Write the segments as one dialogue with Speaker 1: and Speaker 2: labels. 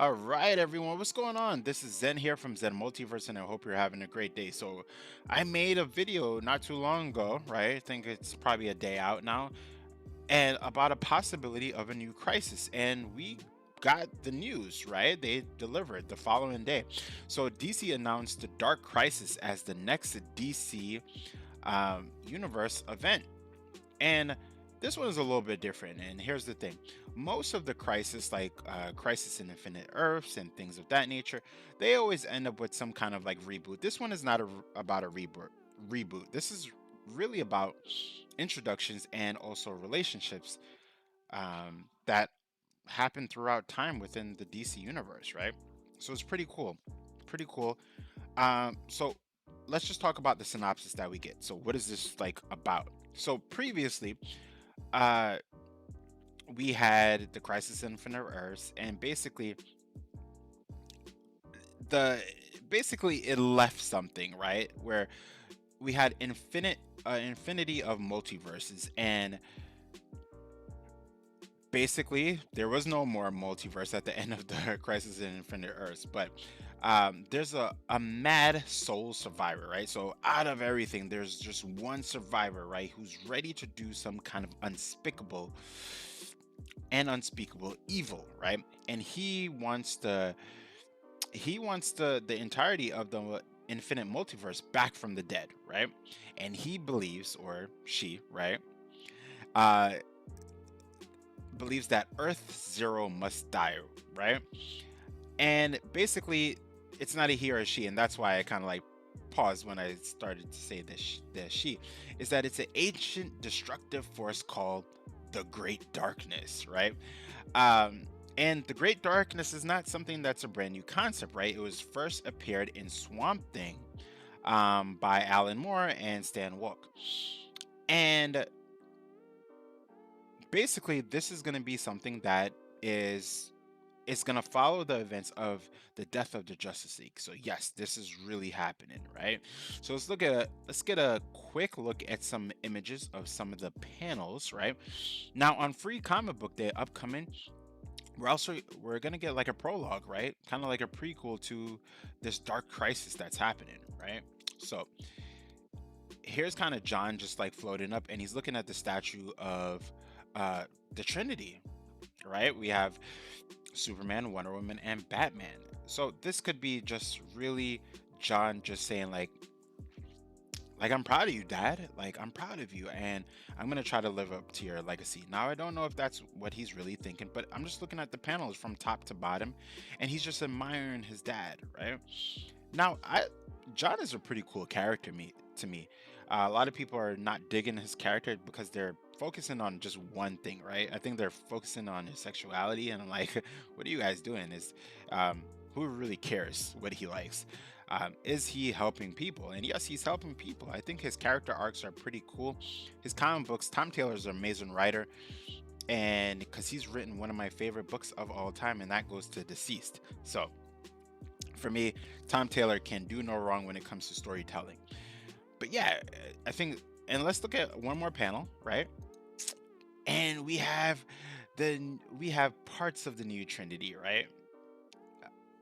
Speaker 1: All right, everyone, what's going on? This is Zen here from Zen Multiverse, and I hope you're having a great day. So, I made a video not too long ago, right? I think it's probably a day out now, and about a possibility of a new crisis. And we got the news, right? They delivered the following day. So, DC announced the Dark Crisis as the next DC universe event. And this one is a little bit different. And here's the thing: most of the crisis, like Crisis in Infinite Earths and things of that nature, they always end up with some kind of like reboot. This one is not about a reboot. Reboot. This is really about introductions and also relationships that happen throughout time within the DC universe, right? So it's pretty cool. Pretty cool. So let's just talk about the synopsis that we get. So what is this like about? So previously, uh we had the Crisis in Infinite Earths, and the basically it left something, right, where we had infinity of multiverses, and basically there was no more multiverse at the end of the Crisis in Infinite Earths. But there's a mad soul survivor, right? So out of everything, there's just one survivor, right, who's ready to do some kind of unspeakable evil, right? And he wants the entirety of the infinite multiverse back from the dead, right? And he believes, or she, right, uh believes that Earth Zero must die, right? And basically, it's not a he or a she, and that's why I kind of like paused when I started to say the she, is that it's an ancient destructive force called the Great Darkness, right? Um, and the Great Darkness is not something that's a brand new concept, right? It was first appeared in Swamp Thing, by Alan Moore and Stan Walk. And basically, this is going to be something that is going to follow the events of the death of the Justice League. So yes, this is really happening, right? So let's get a quick look at some images of some of the panels, right? Now on Free Comic Book Day upcoming, we're gonna get like a prologue, right? Kind of like a prequel to this dark crisis that's happening, right? So here's kind of John just like floating up, and he's looking at the statue of the Trinity, right? We have Superman, Wonder Woman, and Batman. So this could be just really John just saying like I'm proud of you, Dad. Like I'm proud of you, and I'm gonna try to live up to your legacy. Now I don't know if that's what he's really thinking, but I'm just looking at the panels from top to bottom, and he's just admiring his dad, right? Now I John is a pretty cool character to me. A lot of people are not digging his character because they're focusing on just one thing, right? I think they're focusing on his sexuality, and I'm like, what are you guys doing? Who really cares what he likes? Is he helping people? And yes, he's helping people. I think his character arcs are pretty cool. His comic books, Tom Taylor's an amazing writer, and because he's written one of my favorite books of all time, and that goes to Deceased. So for me, Tom Taylor can do no wrong when it comes to storytelling. But yeah, I think, and let's look at one more panel, right? And we have parts of the new Trinity, right?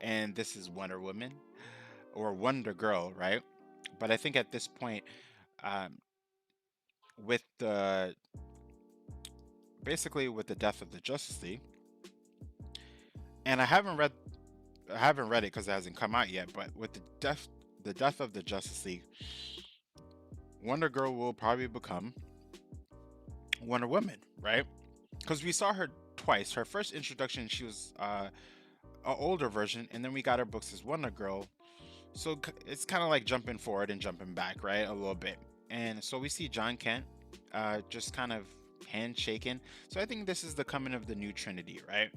Speaker 1: And this is Wonder Woman or Wonder Girl, right? But I think at this point, um, with the basically with the death of the Justice League, and I haven't read it because it hasn't come out yet. But with the death of the Justice League, Wonder Girl will probably become Wonder Woman, right? Because we saw her twice. Her first introduction, she was an older version, and then we got her books as Wonder Girl. So it's kind of like jumping forward and jumping back, right? A little bit. And so we see John Kent just kind of handshaking. So I think this is the coming of the new Trinity, right?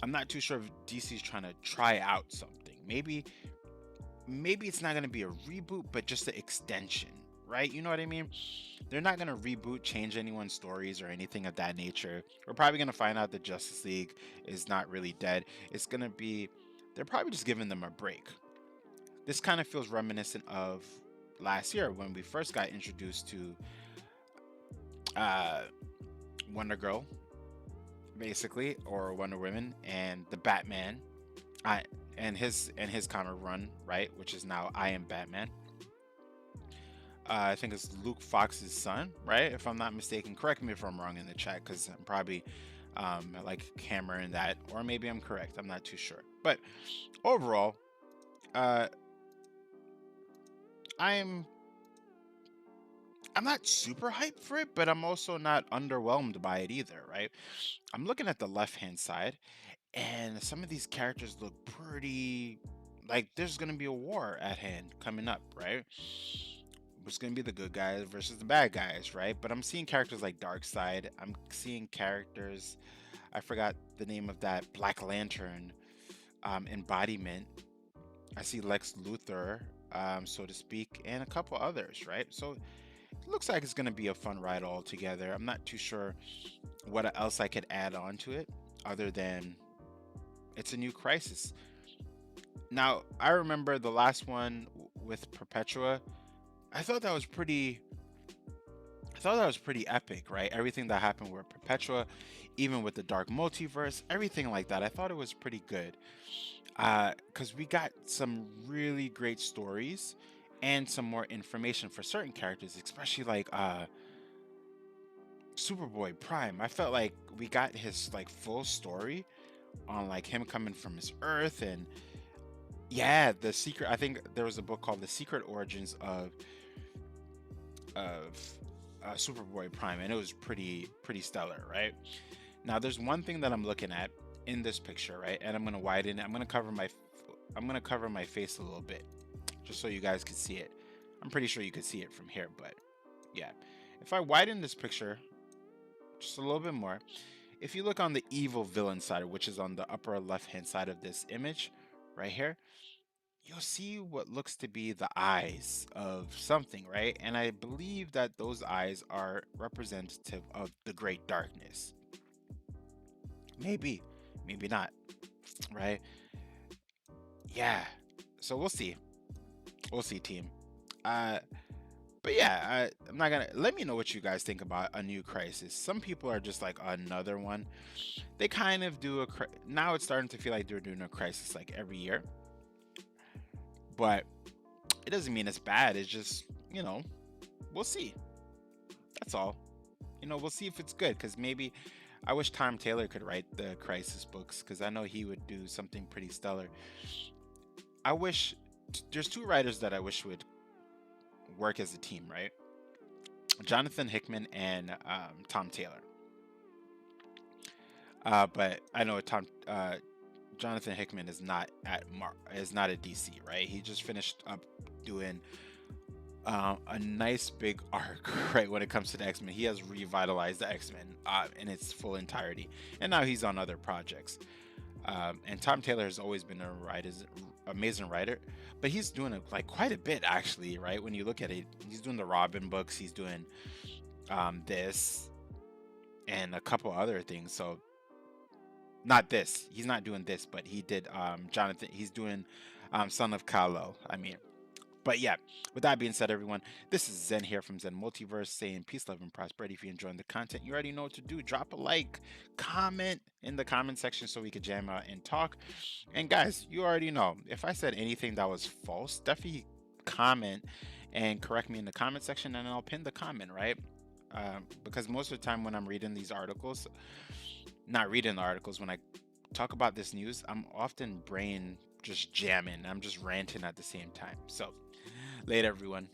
Speaker 1: I'm not too sure if DC's trying to try out something. Maybe it's not going to be a reboot, but just an extension, right? You know what I mean? They're not going to reboot, change anyone's stories or anything of that nature. We're probably going to find out the Justice League is not really dead. It's going to be, they're probably just giving them a break. This kind of feels reminiscent of last year when we first got introduced to uh, Wonder Girl, basically, or Wonder Woman, and the Batman, I and his comic run, right, which is now I Am Batman. I think it's Luke Fox's son, right? If I'm not mistaken. Correct me if I'm wrong in the chat, because I'm probably like hammering that, or maybe I'm correct. I'm not too sure. But overall, uh, I'm I'm not super hyped for it, but I'm also not underwhelmed by it either, right? I'm looking at the left hand side, and some of these characters look pretty like there's gonna be a war at hand coming up, right? It's gonna be the good guys versus the bad guys, right? But I'm seeing characters like Darkseid. I'm seeing characters. I forgot the name of that Black Lantern embodiment. I see Lex Luthor, so to speak, and a couple others, right? So it looks like it's gonna be a fun ride altogether. I'm not too sure what else I could add on to it other than it's a new Crisis. Now, I remember the last one with Perpetua. I thought that was pretty I thought that was pretty epic, right? Everything that happened with Perpetua, even with the Dark Multiverse, everything like that. I thought it was pretty good. Because we got some really great stories and some more information for certain characters, especially like Superboy Prime. I felt like we got his like full story on like him coming from his Earth, and yeah, the secret. I think there was a book called The Secret Origins of Superboy Prime, and it was pretty stellar, right? Now, there's one thing that I'm looking at in this picture, right? And I'm gonna widen it. I'm gonna cover my face a little bit, just so you guys can see it. I'm pretty sure you can see it from here, but yeah. If I widen this picture just a little bit more, if you look on the evil villain side, which is on the upper left hand side of this image, right here, you'll see what looks to be the eyes of something, right? And I believe that those eyes are representative of the great darkness. Maybe, maybe not, right? Yeah. So we'll see. We'll see, team. Uh, but yeah, I'm not gonna let me know what you guys think about a new Crisis. Some people are just like another one. They kind of do now. It's starting to feel like they're doing a Crisis like every year, but it doesn't mean it's bad. It's just, we'll see. That's all. We'll see if it's good, because maybe I wish Tom Taylor could write the Crisis books, because I know he would do something pretty stellar. I wish there's two writers that I wish would work as a team, right? Jonathan Hickman and Tom Taylor. But I know Jonathan Hickman is not is not at DC, right? He just finished up doing a nice big arc, right? When it comes to the X-Men, he has revitalized the X-Men in its full entirety, and now he's on other projects. And Tom Taylor has always been amazing writer, but he's doing like quite a bit actually, right? When you look at it, he's doing the Robin books, he's doing this and a couple other things. So not this, he's not doing this, but he did Jonathan. He's doing Son of Kal-El. I mean, but yeah, with that being said, everyone, this is Zen here from Zen Multiverse saying peace, love, and prosperity. If you're enjoying the content, you already know what to do. Drop a like, comment in the comment section so we could jam out and talk. And guys, you already know, if I said anything that was false, definitely comment and correct me in the comment section, and I'll pin the comment, right? Because most of the time when I'm reading these articles, not reading the articles, when I talk about this news, I'm often brain just jamming. I'm just ranting at the same time. So later, everyone.